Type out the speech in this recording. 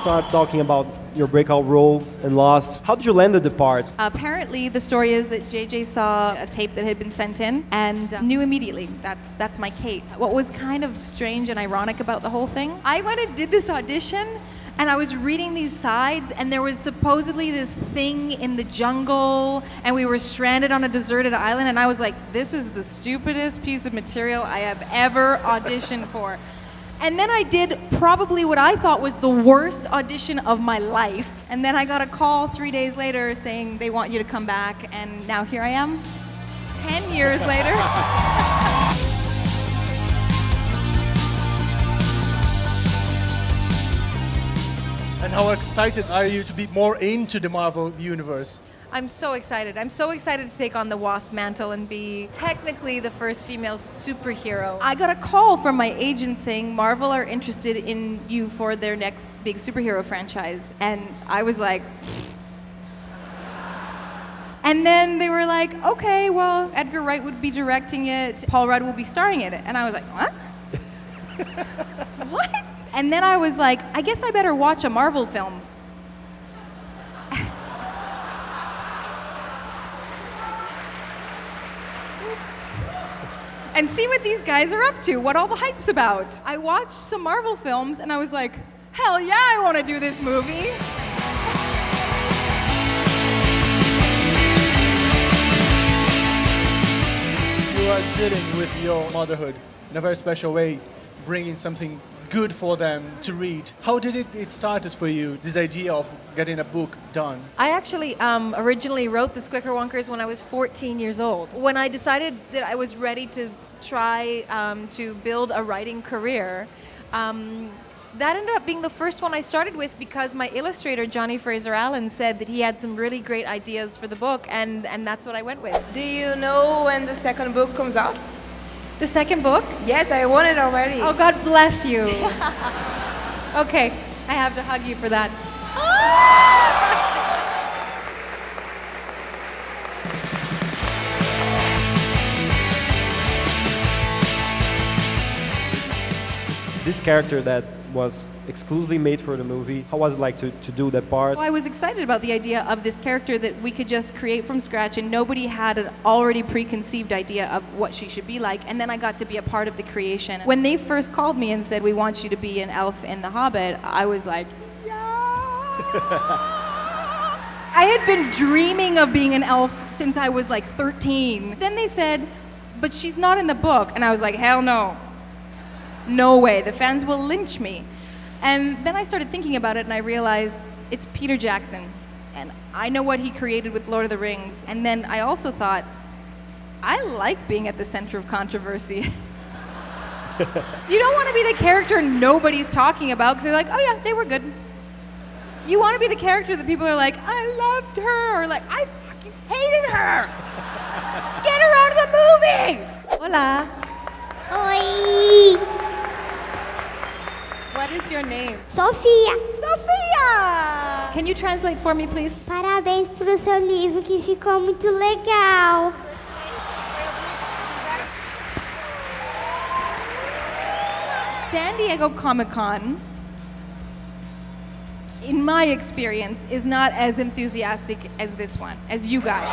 start talking about your breakout role in Lost. How did you land the part? Apparently, the story is that JJ saw a tape that had been sent in and knew immediately that's my Kate. What was kind of strange and ironic about the whole thing, I went and did this audition and I was reading these sides and there was supposedly this thing in the jungle and we were stranded on a deserted island and I was like, this is the stupidest piece of material I have ever auditioned for. And then I did probably what I thought was the worst audition of my life. And then I got a call 3 days later saying they want you to come back. And now here I am, 10 years later. And how excited are you to be more into the Marvel universe? I'm so excited. I'm so excited to take on the Wasp mantle and be technically the first female superhero. I got a call from my agent saying Marvel are interested in you for their next big superhero franchise. And I was like... And then they were like, okay, well, Edgar Wright would be directing it, Paul Rudd will be starring in it. And I was like, what? What? And then I was like, I guess I better watch a Marvel film. And see what these guys are up to, what all the hype's about. I watched some Marvel films and I was like, hell yeah, I want to do this movie. You are dealing with your motherhood in a very special way, bringing something good for them to read. How did it started for you, this idea of getting a book done? I actually originally wrote The Squicker Wonkers when I was 14 years old. When I decided that I was ready to try to build a writing career, that ended up being the first one I started with because my illustrator, Johnny Fraser Allen, said that he had some really great ideas for the book, and that's what I went with. Do you know when the second book comes out? The second book? Yes, I want it already. Oh, God bless you. Okay, I have to hug you for that. This character that was exclusively made for the movie, how was it like to do that part? I was excited about the idea of this character that we could just create from scratch and nobody had an already preconceived idea of what she should be like, and then I got to be a part of the creation. When they first called me and said, we want you to be an elf in The Hobbit, I was like, yeah! I had been dreaming of being an elf since I was like 13. Then they said, but she's not in the book, and I was like, hell no. No way, the fans will lynch me. And then I started thinking about it and I realized it's Peter Jackson. And I know what he created with Lord of the Rings. And then I also thought, I like being at the center of controversy. You don't want to be the character nobody's talking about because they're like, oh yeah, they were good. You want to be the character that people are like, I loved her, or like, I fucking hated her. Get her out of the movie! Hola. Oi! What is your name? Sofia! Sophia! Can you translate for me, please? Parabéns pro seu livro que ficou muito legal. San Diego Comic-Con, in my experience, is not as enthusiastic as this one, as you guys.